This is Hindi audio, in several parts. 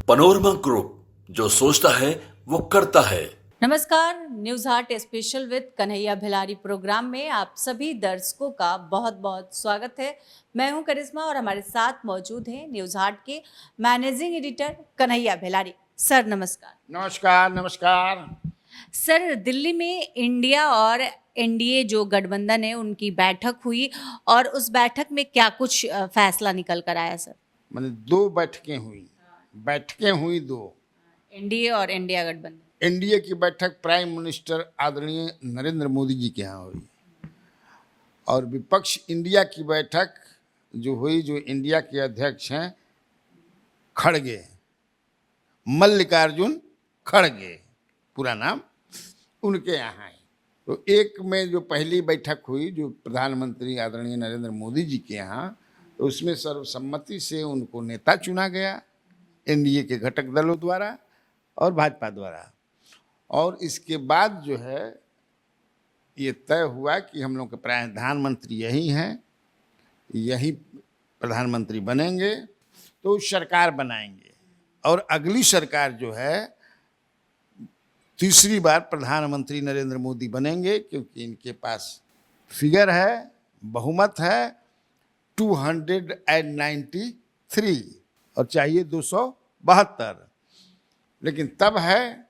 पनोरमा ग्रुप, जो सोचता है वो करता है। नमस्कार, न्यूज हाट special with Kanhaiya Bhilari program में आप सभी दर्शकों का बहुत बहुत स्वागत है। मैं हूं करिश्मा और हमारे साथ मौजूद हैं न्यूज हाट के मैनेजिंग एडिटर कन्हैया भिलारी। सर नमस्कार। नमस्कार नमस्कार। सर, दिल्ली में इंडिया और एनडीए जो गठबंधन है उनकी बैठक हुई और उस बैठक में क्या कुछ फैसला निकल कर आया सर? मैंने दो बैठकें हुई दो। एनडीए और इंडिया गठबंधन। एनडीए की बैठक प्राइम मिनिस्टर आदरणीय नरेंद्र मोदी जी के यहाँ हुई और विपक्ष इंडिया की बैठक जो हुई, जो इंडिया के अध्यक्ष हैं खड़गे, मल्लिकार्जुन खड़गे पूरा नाम, उनके यहाँ है। तो एक में जो पहली बैठक हुई जो प्रधानमंत्री आदरणीय नरेंद्र मोदी जी के यहाँ, तो उसमें सर्वसम्मति से उनको नेता चुना गया एनडीए के घटक दलों द्वारा और भाजपा द्वारा। और इसके बाद जो है ये तय हुआ कि हम लोग के प्रधानमंत्री यही हैं, यही प्रधानमंत्री बनेंगे, तो सरकार बनाएंगे और अगली सरकार जो है तीसरी बार प्रधानमंत्री नरेंद्र मोदी बनेंगे, क्योंकि इनके पास फिगर है, बहुमत है 293 और चाहिए 272। लेकिन तब है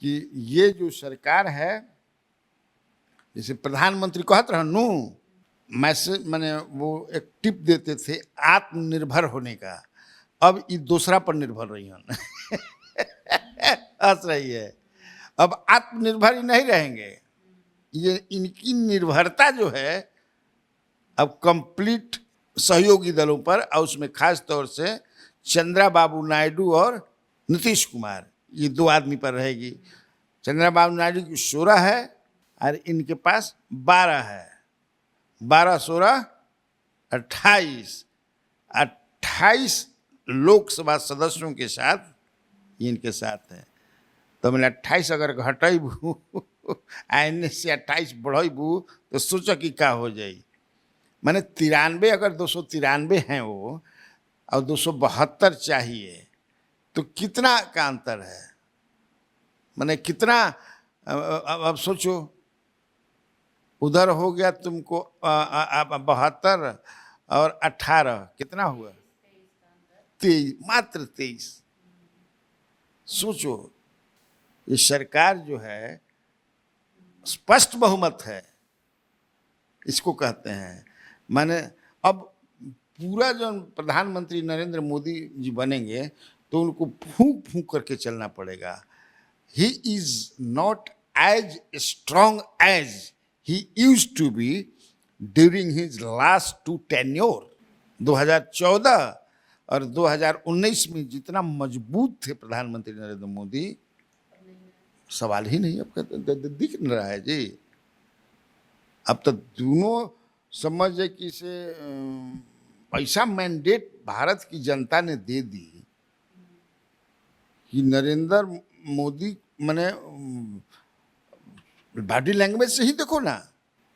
कि ये जो सरकार है, जैसे प्रधानमंत्री कहते रहे नू मैसेज, मैंने वो एक टिप देते थे आत्मनिर्भर होने का, अब ये दूसरा पर निर्भर रही हैं हंस रही है। अब आत्मनिर्भर ही नहीं रहेंगे, ये इनकी निर्भरता जो है अब कंप्लीट सहयोगी दलों पर, और उसमें खास तौर से चंद्रबाबू नायडू और नीतीश कुमार, ये दो आदमी पर रहेगी। चंद्रबाबू नायडू की 16 है और इनके पास 12 है, 12 16 28 लोकसभा सदस्यों के साथ ये इनके साथ है। तो मैंने 28 अगर घटेबू आने से 28 बढ़ेबू तो सोचो कि क्या हो जाए। मैंने 93 अगर 293 हैं वो और 272 चाहिए, तो कितना का अंतर है, मैंने कितना। अब सोचो, उधर हो गया तुमको 72 और 18 कितना हुआ, 23, मात्र 23। सोचो, ये सरकार जो है स्पष्ट बहुमत है, इसको कहते हैं। माने अब पूरा जो प्रधानमंत्री नरेंद्र मोदी जी बनेंगे तो उनको फूंक फूंक करके चलना पड़ेगा। He is not as strong as he used to be during his last 2 tenure. 2014 और 2019 में जितना मजबूत थे प्रधानमंत्री नरेंद्र मोदी, सवाल ही नहीं अब दिख रहा है जी। अब तो दोनों समझे कि से ऐसा मैंडेट भारत की जनता ने दे दी कि नरेंद्र मोदी, मैंने बॉडी लैंग्वेज से ही देखो ना,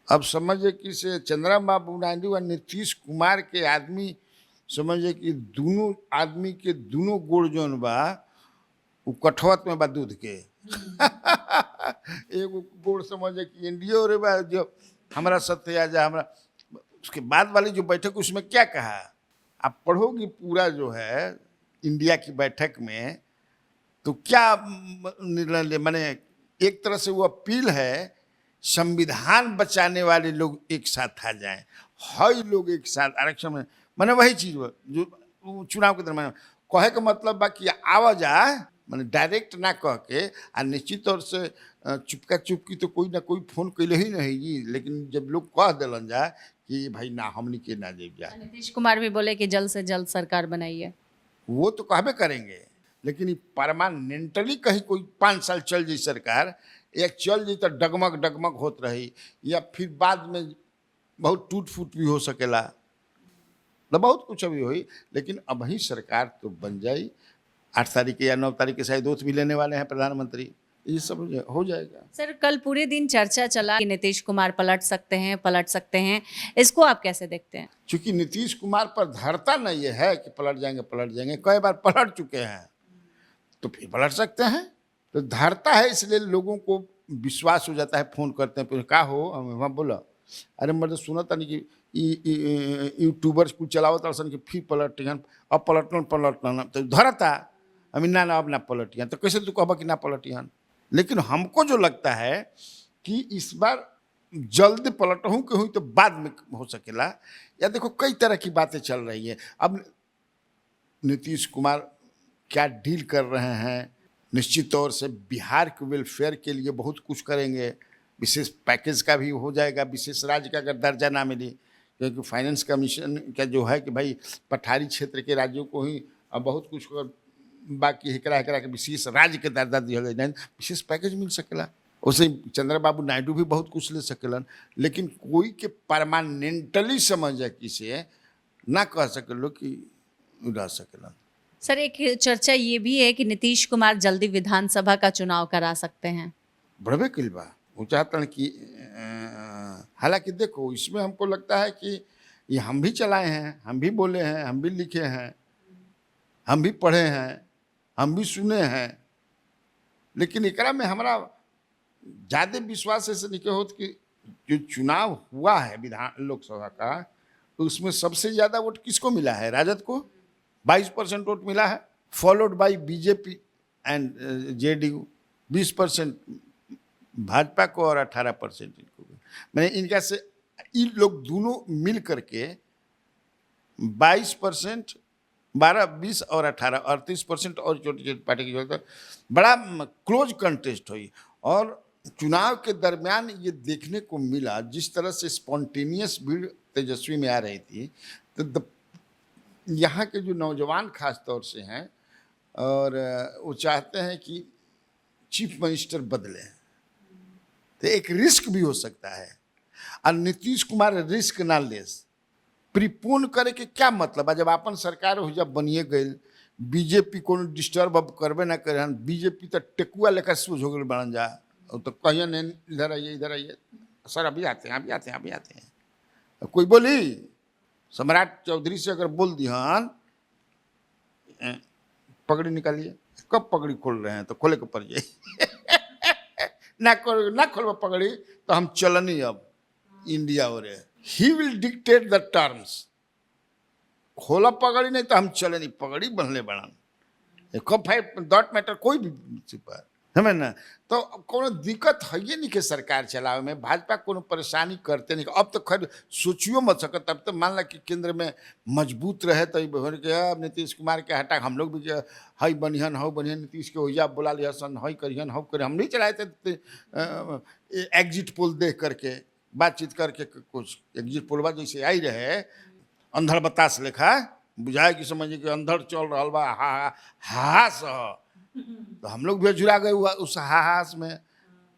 अब समझे कि से चंद्रबाबू नायडू और नीतीश कुमार के आदमी, समझे कि दोनों आदमी के दोनों गोड़ जौन बा वो कठवत में बा दूध के एगो गोड़ समझे कि एनडीए और बा जो हमारा सत्य आ जा हमारा। उसके बाद वाली जो बैठक उसमें क्या कहा, आप पढ़ोगी पूरा जो है इंडिया की बैठक में, तो क्या निर्णय, मैंने एक तरह से वो अपील है संविधान बचाने वाले लोग एक साथ आ जाएं, हर लोग एक साथ आरक्षण में, मैंने वही चीज जो चुनाव के दरमियान कहे का मतलब बा कि आवाज आए, मैंने डायरेक्ट ना कह के, और निश्चित तौर से चुपका चुपकी तो कोई ना कोई फोन कैले ही नहीं जी, लेकिन जब लोग कह दिलन जाए कि भाई ना हमनी के ना जेब जाए। नीतीश कुमार भी बोले कि जल्द से जल्द सरकार बनाइए, वो तो कहबे करेंगे, लेकिन परमानेंटली कहीं कोई 5 साल चल जाए सरकार, एक चल जाए तो डगमग डगमग होत रही, या फिर बाद में बहुत टूट फूट भी हो सकेला, तो बहुत कुछ अभी हुई। लेकिन अब ही सरकार तो बन जाए, 8 तारीख या 9 तारीख के शायद ओथ भी लेने वाले हैं प्रधानमंत्री, ये सब हो जाएगा। सर, कल पूरे दिन चर्चा चला कि नीतीश कुमार पलट सकते हैं, इसको आप कैसे देखते हैं? चूंकि नीतीश कुमार पर धरता नहीं है कि पलट जाएंगे, कई बार पलट चुके हैं। तो फिर पलट सकते हैं। तो धरता है, इसलिए लोगों को विश्वास हो जाता है, फोन करते हैं, फिर का हो वहाँ बोला, अरे मतलब सुना था नहीं कि यूट्यूबर्स कुछ चलावत असन कि फिर पलटियन, अब पलटन तो धरता अभी ना अब ना पलटियन, तो कैसे तू कहबा कि ना पलटियन। लेकिन हमको जो लगता है कि इस बार जल्दी पलटहूँ कि हुई तो बाद में हो सकेला, या देखो कई तरह की बातें चल रही है। अब नीतीश कुमार क्या डील कर रहे हैं, निश्चित तौर से बिहार के वेलफेयर के लिए बहुत कुछ करेंगे, विशेष पैकेज का भी हो जाएगा, विशेष राज्य का अगर दर्जा ना मिले, क्योंकि फाइनेंस कमीशन का जो है कि भाई पठारी क्षेत्र के राज्यों को ही अब बहुत कुछ बाकी एकरा के विशेष राज्य के दर्जा दिया गया, विशेष पैकेज मिल सकेला। उसे चंद्रबाबू नायडू भी बहुत कुछ ले सकेलन, लेकिन कोई के परमानेंटली समझ किसे ना कह सकेलो कि रह सकेलन। सर, एक चर्चा ये भी है कि नीतीश कुमार जल्दी विधानसभा का चुनाव करा सकते हैं। बढ़वे किल बा वो चाहता है कि हालांकि देखो इसमें हमको लगता है कि ये हम भी चलाए हैं, हम भी बोले हैं, हम भी लिखे हैं, हम भी पढ़े हैं, हम भी सुने हैं, लेकिन एकरा में हमारा ज़्यादा विश्वास ऐसे नहीं होता कि जो चुनाव हुआ है विधान लोकसभा का, तो उसमें सबसे ज़्यादा वोट किसको मिला है? राजद को 22% वोट मिला है, followed by BJP and JDU 20%, Bhajpa को और 18% इनको। मैंने इनका से इन लोग दोनों मिल करके 22%, 12, 20 और 18, 38% और छोटी छोटी पार्टी की जरूरत, बड़ा क्लोज कंटेस्ट हुई। और चुनाव के दरमियान ये देखने को मिला जिस तरह से स्पॉन्टेनियस भीड़ तेजस्वी में आ रही थी, तो यहाँ के जो नौजवान खास तौर से हैं और वो चाहते हैं कि चीफ मिनिस्टर बदले, तो एक रिस्क भी हो सकता है। और नीतीश कुमार रिस्क ना ले, प्रीपोन करे के क्या मतलब है? जब अपन सरकार हो जब बनिए गई, बीजेपी को डिस्टर्ब अब करबे ना करे, बीजेपी तो टेकुआ लेकर सूझ हो गए बन जा, तो कहिए नहीं इधर आइए इधर आइए, सर अभी आते हैं अभी आते हैं अभी आते हैं। कोई बोली सम्राट चौधरी से अगर बोल दिहन पगड़ी निकालिए, कब पगड़ी खोल रहे हैं तो खोले को पड़ जाए ना खोलवा पगड़ी तो हम चलनी अब इंडिया हो रहे। He will dictate the terms, खोला पगड़ी नहीं तो हम चले नहीं, पगड़ी बनले बनन कब फाइव डॉट मैटर कोई भी पर समझ ना। तो कोनो दिक्कत है ये नहीं कि सरकार चलावे में भाजपा कोनो परेशानी करते नहीं। अब तो खैर सोचियो मत सकत, तब तो मान ला कि केंद्र में मजबूत रहे तो अब नीतीश कुमार के हटा हम लोग भी हई बनिहन हौ बनिहन नीतीश के होइया बोला लिया सन हई करिहन हौ करे, हम नहीं चलाए थे एग्जिट पोल देख करके बातचीत करके, कुछ एग्जिट पोलवा जैसे आई रहे अंधड़ बतास लेखा बुझाए कि समझिए कि अंधड़ चल रहा बा हास, तो हम लोग भी जुड़ा गए हुआ उस हास में।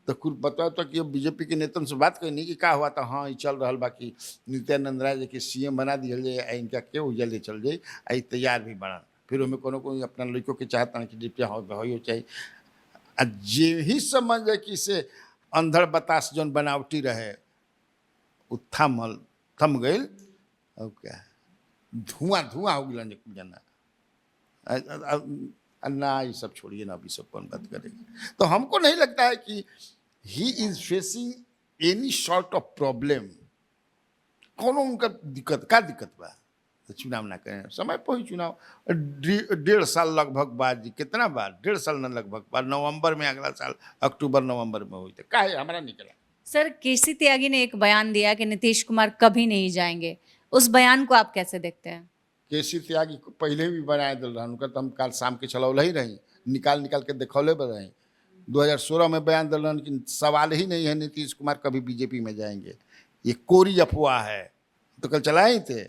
तो कुछ बताओ तो कि बीजेपी के नेतन से बात करनी कि क्या हुआ था, हाँ ये चल रहा बाकी नित्यानंद राय जी के सीएम बना दिया जाए, इनका क्यों हो जल्दी चल जाए, आई तैयार भी बना, फिर हमें कोनो कोई अपना लड़कों के चाहता कि डिप्टी हो चाहिए। जे ही समझ जाए कि से अंधड़ बतास जौन बनावटी रहे थम गई, और क्या धुआं हो गया जना ना, ये सब छोड़िए ना, अभी सब कौन बात करेगा। तो हमको नहीं लगता है कि he is facing any sort of problem, कौन उनका दिक्कत का दिक्कत बा, तो चुनाव ना करें समय पर ही चुनाव 1.5 साल लगभग बाद, कितना बार 1.5 साल न लगभग बाद, नवंबर में अगला साल अक्टूबर नवंबर में हुई, तो क्या है हमारा निकला। सर, केसी त्यागी ने एक बयान दिया कि नीतीश कुमार कभी नहीं जाएंगे, उस बयान को आप कैसे देखते हैं? केसी त्यागी को पहले भी बनाए दिल रहा, उनका तो हम कल शाम के चलौले ही रही, निकाल के दिखौले पर रही। 2016 में बयान दिल रहा कि सवाल ही नहीं है नीतीश कुमार कभी बीजेपी में जाएंगे, ये कोरी अफवाह है, तो कल चलाए ही थे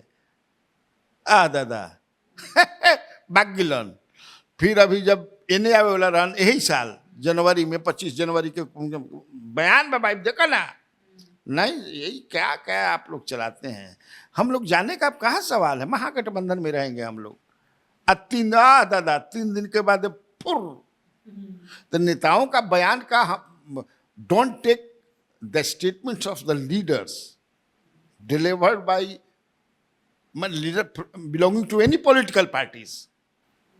दादा बाग गिलन। फिर अभी जब एने आवे वाला रहन यही साल जनवरी में 25 जनवरी के बयान बाबा देखा ना, नहीं यही क्या क्या आप लोग चलाते हैं, हम लोग जाने का अब कहाँ सवाल है, महागठबंधन में रहेंगे हम लोग। 3 दिन के बाद फुर, तो नेताओं का बयान का don't take the statements of the leaders delivered by leader belonging to any political parties,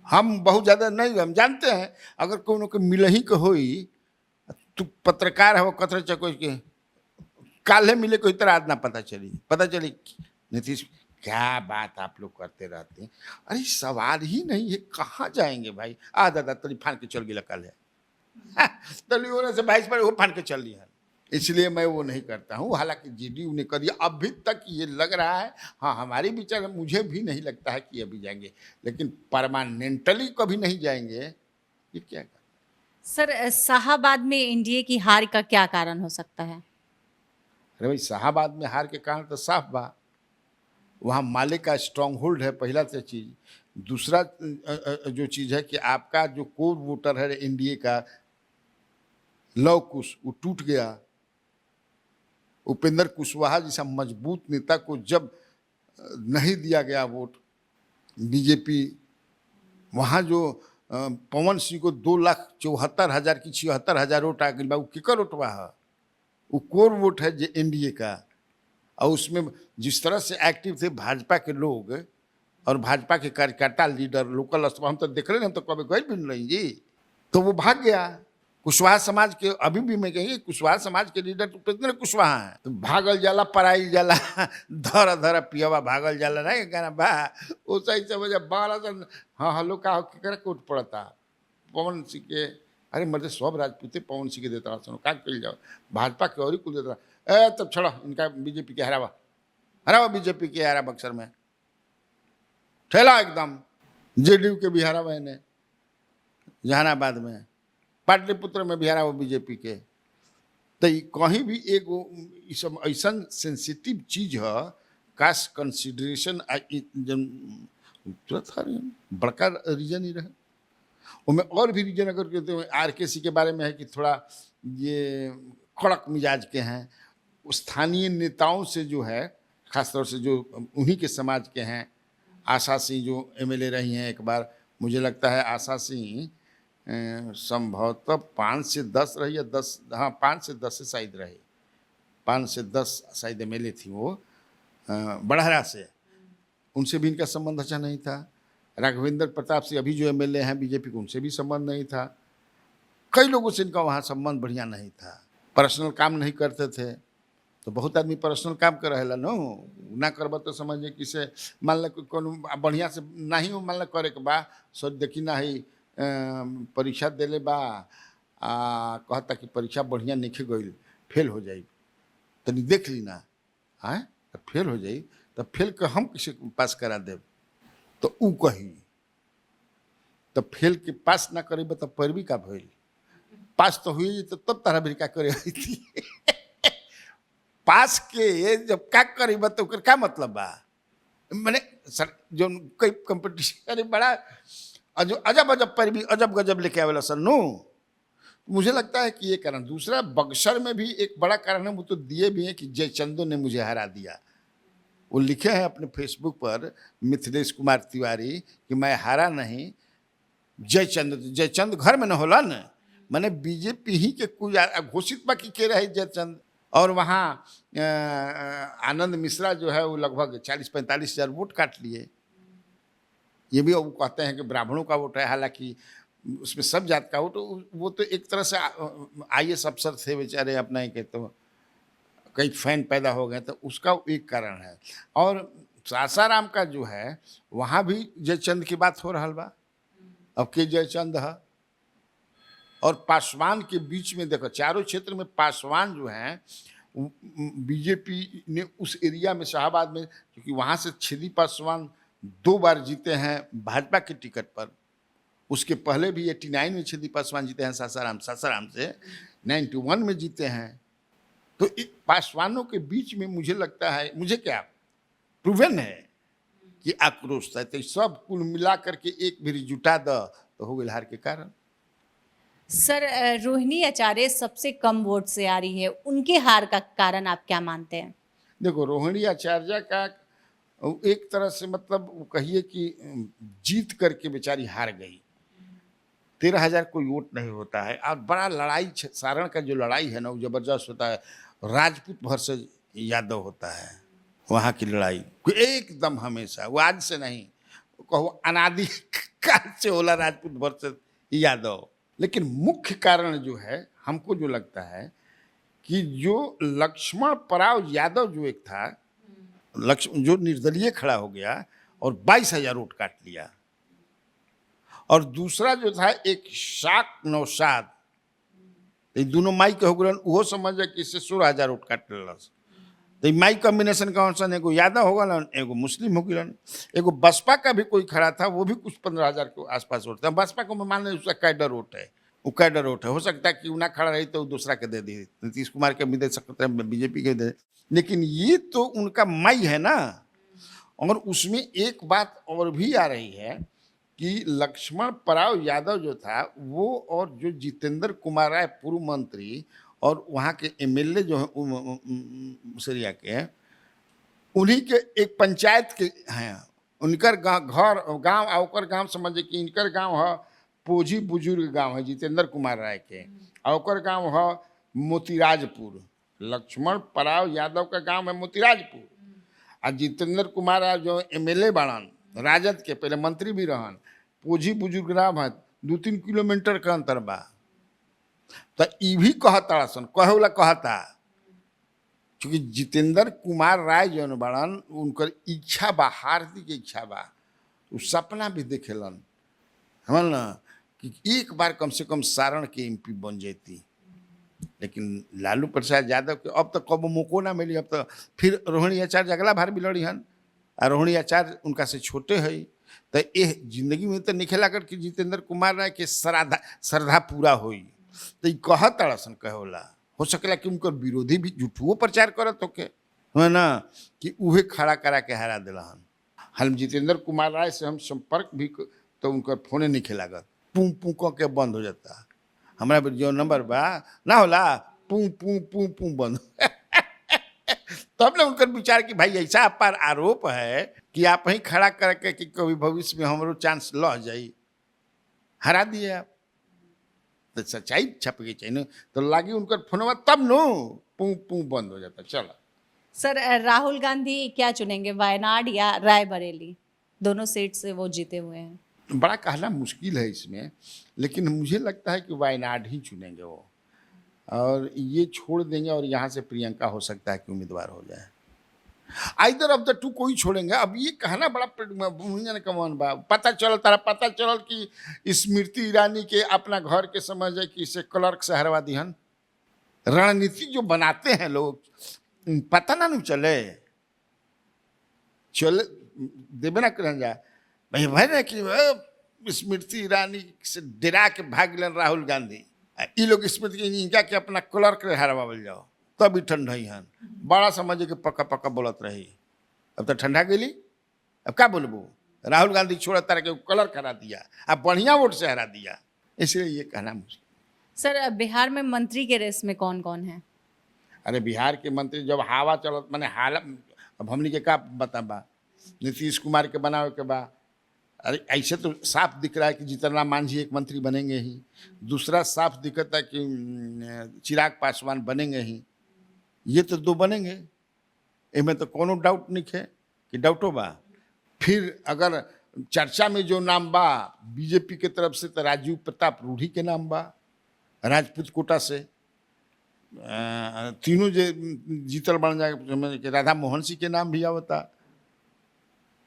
हम बहुत ज़्यादा नहीं, हम जानते हैं अगर कोनो के मिल ही के होई तो पत्रकार है वो कतरे चको के काले मिले कोई तरह आज ना पता चली नीतीश क्या बात आप लोग करते रहते हैं। अरे सवाल ही नहीं है, कहाँ जाएंगे भाई। दादा तली फान के चल गई कल है तली होने से भाई पर वो फान के चल रही है, इसलिए मैं वो नहीं करता हूँ। हालांकि जेडीयू ने कर दिया, अभी तक ये लग रहा है हाँ हमारी विचार, मुझे भी नहीं लगता है कि अभी जाएंगे, लेकिन परमानेंटली कभी नहीं जाएंगे, ये क्या कर। सर शाहाबाद में एनडीए की हार का क्या कारण हो सकता है? अरे भाई शाहाबाद में हार के कारण तो साफ बा, वहाँ माले का स्ट्रांग होल्ड है, पहला से चीज़। दूसरा जो चीज़ है कि आपका जो कोर वोटर है एनडीए का लव कुश वो टूट गया। उपेंद्र कुशवाहा जैसा मजबूत नेता को जब नहीं दिया गया वोट, बीजेपी वहाँ जो पवन सिंह को 2,74,000 की 76,000 वोट आ गई बा, वो केकर वोटवा है, वो कोर वोट है जो एनडीए का। और उसमें जिस तरह से एक्टिव थे भाजपा के लोग और भाजपा के कार्यकर्ता लीडर लोकल स्तर, हम तो देख रहे हैं, हम तो कभी गए भी नहीं जी, तो वो भाग गया। कुशवाहा समाज के अभी भी मैं कहेंगे कुशवाहा समाज के लीडर तो कितने कुशवाहा हैं, तो भागल जाला पराई जाला धरा धरा पियावा भागल जाला नहीं कहना बा वो सही समझ 12 हाँ हलो का केकरा के उठ पड़ता पवन सिंह के। अरे मर्द सब राजपूत पवन सिंह के देता सुनो का कल जाओ, भाजपा के और ही कुल देता तब छोड़ो इनका बीजेपी के हरावा बीजेपी के हरा बक्सर में ठेला एकदम, जेडीयू के भी हरावा ने जहानाबाद में, पाटलिपुत्र में भी हरा वो बीजेपी के। तो कहीं भी एक सब ऐसा सेंसिटिव चीज है, कास्ट कंसिडरेशन बड़का रीजन ही रहे। उनमें और भी रीजन अगर कहते हैं आरकेसी के बारे में है कि थोड़ा ये कड़क मिजाज के हैं, स्थानीय नेताओं से जो है खासतौर से जो उन्हीं के समाज के हैं, आशा सिंह जो एमएलए रही हैं एक बार, मुझे लगता है आशा सिंह संभवतः 5 से 10 रही या 10, हाँ 5 से 10 से शायद रही, 5 से 10 शायद एमएलए थी वो बड़हरा से, उनसे भी इनका संबंध अच्छा नहीं था। राघवेंद्र प्रताप सिंह अभी जो एमएलए हैं बीजेपी के, उनसे भी संबंध नहीं था। कई लोगों से इनका वहाँ संबंध बढ़िया नहीं था, पर्सनल काम नहीं करते थे। तो बहुत आदमी पर्सनल काम कर रहे नो ना करब तो समझिए किसे मान लो कौन बढ़िया से नहीं मान लो करे के बा सोच देखी ना ही परीक्षा देले बा कहता कि परीक्षा बढ़िया नहीं गई फेल हो जाई, तनी देख ली ना आए फेल हो जाई तो फेल के हम किसे पास करा देव, तो ऊ कही तो फेल के पास ना करेब तो पैरवी का भइल, पास तो हुई तो तब तारा भी क्या करे थी पास के जब क्या करेब तो क्या मतलब बा, मैंने सर जो कई कंपटीशन अरे बड़ा अजब अजब पर भी अजब गजब लेके आवेला सर नो, मुझे लगता है कि ये कारण। दूसरा बक्सर में भी एक बड़ा कारण है, वो तो दिए भी हैं कि जयचंदो ने मुझे हरा दिया। वो लिखे हैं अपने फेसबुक पर मिथिलेश कुमार तिवारी कि मैं हारा नहीं, जयचंद घर में न होला न, मैंने बीजेपी ही के कोई घोषित बाकी के रहे जयचंद। और वहाँ आनंद मिश्रा जो है वो लगभग 40-45 हज़ार वोट काट लिए। ये भी वो कहते हैं कि ब्राह्मणों का वोट है, हालांकि उसमें सब जात का वोट, वो तो एक तरह से आईएएस अफसर थे बेचारे अपना ही के, तो कई फैन पैदा हो गए, तो उसका एक कारण है। और सासाराम का जो है वहाँ भी जयचंद की बात हो रहा बा, अब के जयचंद है। और पासवान के बीच में देखो चारों क्षेत्र में पासवान जो हैं बीजेपी ने उस एरिया में शाहबाद में, क्योंकि वहाँ से छेदी पासवान 2 बार जीते हैं भाजपा के टिकट पर, उसके पहले भी 89 में छेदी पासवान जीते हैं सासाराम से 91 में जीते हैं। तो पासवानों के बीच में मुझे लगता है, मुझे क्या प्रूवन है कि आक्रोश था, तो सब कुल मिला करके एक भी जुटा द तो हो गई हार के कारण। सर रोहिणी आचार्य सबसे कम वोट से आ रही है, उनके हार का कारण आप क्या मानते हैं? देखो रोहिणी आचार्य का एक तरह से मतलब कहिए कि जीत करके बेचारी हार गई। 13,000 कोई वोट नहीं होता है, और बड़ा लड़ाई सारण का जो लड़ाई है ना वो जबरदस्त होता है, राजपूत भर से यादव होता है वहाँ की लड़ाई एकदम हमेशा, वो आज से नहीं कहो अनादि काल से होला राजपूत वर्सेस यादव। लेकिन मुख्य कारण जो है हमको जो लगता है कि जो लक्ष्मण पराव यादव जो एक था, लक्ष्मण जो निर्दलीय खड़ा हो गया और 22,000 वोट काट लिया, और दूसरा जो था एक शाक नौशाद, ये दोनों माई के हो गए, वो समझ कि इससे 16,000 वोट काट लेलस। तो माई कॉम्बिनेशन का ऑप्शन एगो यादव हो गलन, एगो मुस्लिम हो गलन, एगो बसपा का भी कोई खड़ा था, वो भी कुछ 15,000 के आसपास वोट था। बसपा को मान लो उसका कैडर वोट है, वो कैडर वोट है, हो सकता है कि वो ना खड़ा रही तो दूसरा के दे दी, नीतीश कुमार के भी दे सकते हैं, बीजेपी के दे, लेकिन ये तो उनका माई है ना। और उसमें एक बात और भी आ रही है कि लक्ष्मण पराव यादव जो था वो, और जो जितेंद्र कुमार राय पूर्व मंत्री और वहाँ के एमएलए जो हैं मुसरिया के, उन्हीं के एक पंचायत के हैं, उनकर गांव ओकर गांव समझे कि इनकर गांव है पोजी बुजुर्ग गांव है जितेंद्र कुमार राय के, ओकर गांव है मोतीराजपुर। लक्ष्मण पराव यादव का गांव है मोतीराजपुर, और जितेंद्र कुमार राय जो एमएलए बाड़न राजद के, पहले मंत्री भी रहन, पोजी बुजुर्ग गांव है 2-3 किलोमीटर का अंतर बा। तो ई भी कहता सन, कहे वाला कहता, क्योंकि जितेंद्र कुमार राय जो बाड़न उनकर इच्छा बा, हार्दिक इच्छा बा, उ सपना भी देखेलन हमन ना कि एक बार कम से कम सारण के एमपी बन जाती। लेकिन लालू प्रसाद यादव के अब तो कब मौको ना मिली, अब तो फिर रोहिणी आचार्य अगला बार भी लड़ी हन, और रोहिणी आचार्य उनका से छोटे है। तो ये जिंदगी में तो निखे लागल कि जितेंद्र कुमार राय के श्रद्धा पूरा होई, तो ये कहत अड़सन कहे होला, हो सकेला कि उनकर विरोधी भी झूठुओ प्रचार करत होके, है ना, कि उहे खड़ा करा के हरा दिलहन। हम जितेंद्र कुमार राय से हम संपर्क भी तो उनकर फोने निखे लागत, पू पू क के बंद हो जाता। हमारा जो नंबर बा ना होला पू पू पू पू बंद तो हमने उनकर विचार कि भाई ऐसा आप पर आरोप है कि आप ही खड़ा करके कि कभी भविष्य में हमारो चांस लह जाई, हरा दिए आप, तो सच्चाई छप गई चाहिए तो लागी उनकर फोनवा, तब नो पू पू बंद हो जाता। चलो सर, राहुल गांधी क्या चुनेंगे, वायनाड या रायबरेली? दोनों सीट से वो जीते हुए हैं। बड़ा कहना मुश्किल है इसमें, लेकिन मुझे लगता है कि वायनाड ही चुनेंगे वो, और ये छोड़ देंगे, और यहाँ से प्रियंका हो सकता है कि उम्मीदवार हो जाए। आइदर ऑफ द टू कोई छोड़ेंगे। अब ये कहना बड़ा कमान बा, पता चल कि स्मृति ईरानी के अपना घर के समझ है कि इसे क्लर्क से हरवा दिहन। रणनीति जो बनाते हैं लोग, पता ना चले देवे ना कर जाए भाई भाई ना कि स्मृति ईरानी से डरा के भाग लेन राहुल गांधी, ये लोग स्मृति इनका के अपना क्लर्क हरवावल जाओ, तब भी ठंडा ही हन। बड़ा समझे कि पक्का पक्का बोलत रही, अब तो ठंडा गेली, अब क्या बोलबो, राहुल गांधी छोड़ा तारा के क्लर्क हरा दिया, अब बढ़िया वोट से हरा दिया, इसलिए ये कहना मुश्किल। सर, बिहार में मंत्री के रेस में कौन कौन है? अरे बिहार के मंत्री जब हवा चलत माने हालत, अब हमनी के का बताबा, नीतीश कुमार के बनावे के बा। अरे ऐसे तो साफ दिख रहा है कि जीतनराम मांझी एक मंत्री बनेंगे ही, दूसरा साफ दिखता है कि चिराग पासवान बनेंगे ही, ये तो 2 बनेंगे, इनमें तो कोनो डाउट नहीं है कि डाउटो बा। फिर अगर चर्चा में जो नाम बा बीजेपी के तरफ से, तो राजीव प्रताप रूढ़ी के नाम बा, राजपूत कोटा से, तीनों जो जीतल बन जाए, राधा मोहन सिंह के नाम भी आवता,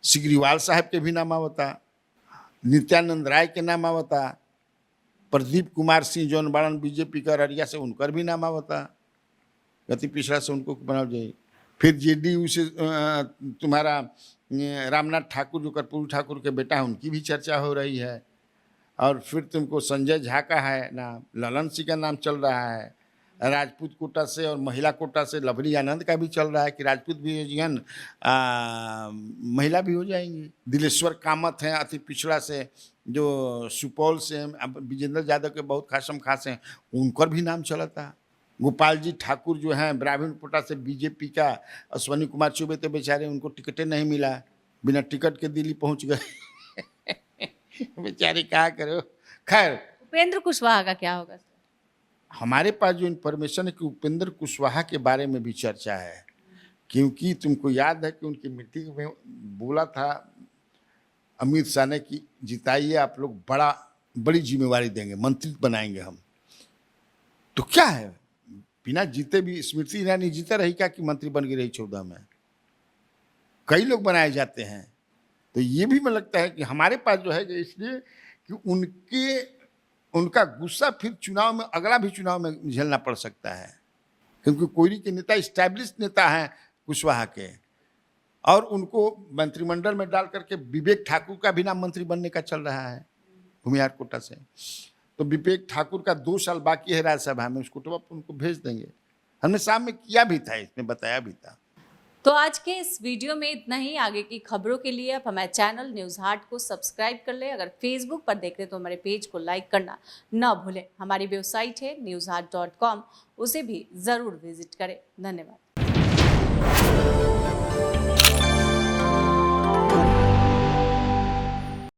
सिग्रीवाल साहब के भी नाम आवता, नित्यानंद राय के नाम आवता, प्रदीप कुमार सिंह जौन बाड़न बीजेपी का अररिया से, उनकर भी नाम आवता, गति पिछड़ा से उनको बनाओ जाए। फिर जेडीयू से तुम्हारा रामनाथ ठाकुर जो कर्पूरी ठाकुर के बेटा है, उनकी भी चर्चा हो रही है। और फिर तुमको संजय झा का है नाम, ललन सिंह का नाम चल रहा है, राजपूत कोटा से और महिला कोटा से लवली आनंद का भी चल रहा है कि राजपूत भी हो जाएंगे, महिला भी हो जाएंगी। दिलेश्वर कामत हैं अति पिछड़ा से, जो सुपौल से विजेंद्र यादव के बहुत खासम खास हैं, उनकर भी नाम चलता। गोपाल जी ठाकुर जो हैं ब्राह्मण कोटा से बीजेपी का, अश्वनी कुमार चौबे तो बेचारे उनको टिकटें नहीं मिला, बिना टिकट के दिल्ली पहुंच गए बेचारे क्या करो। खैर, उपेंद्र कुशवाहा का क्या होगा? हमारे पास जो इन्फॉर्मेशन है कि उपेंद्र कुशवाहा के बारे में भी चर्चा है, क्योंकि तुमको याद है कि उनकी मीटिंग में बोला था अमित शाह ने कि जिताइए आप लोग, बड़ी जिम्मेवारी देंगे, मंत्री बनाएंगे हम। तो क्या है, बिना जीते भी स्मृति ईरानी जीता रही क्या कि मंत्री बन गई रही 14 में? कई लोग बनाए जाते हैं। तो ये भी मुझे लगता है कि हमारे पास जो है इसलिए कि उनका गुस्सा फिर चुनाव में, अगला भी चुनाव में झेलना पड़ सकता है, क्योंकि कोयरी के नेता स्टैब्लिश नेता हैं कुशवाहा के, और उनको मंत्रिमंडल में डाल करके विवेक ठाकुर का भी नाम मंत्री बनने का चल रहा है भूमिहार कोटा से। तो विवेक ठाकुर का 2 साल बाकी है राज्यसभा में, उसको तो उनको भेज देंगे। हमने शाम में किया भी था, इसमें बताया भी था। तो आज के इस वीडियो में इतना ही। आगे की खबरों के लिए आप हमारे चैनल न्यूज़ हाट को सब्सक्राइब कर ले। अगर फेसबुक पर देख रहे तो हमारे पेज को लाइक करना ना भूलें। हमारी वेबसाइट है newsheart.com, उसे भी ज़रूर विजिट करें। धन्यवाद।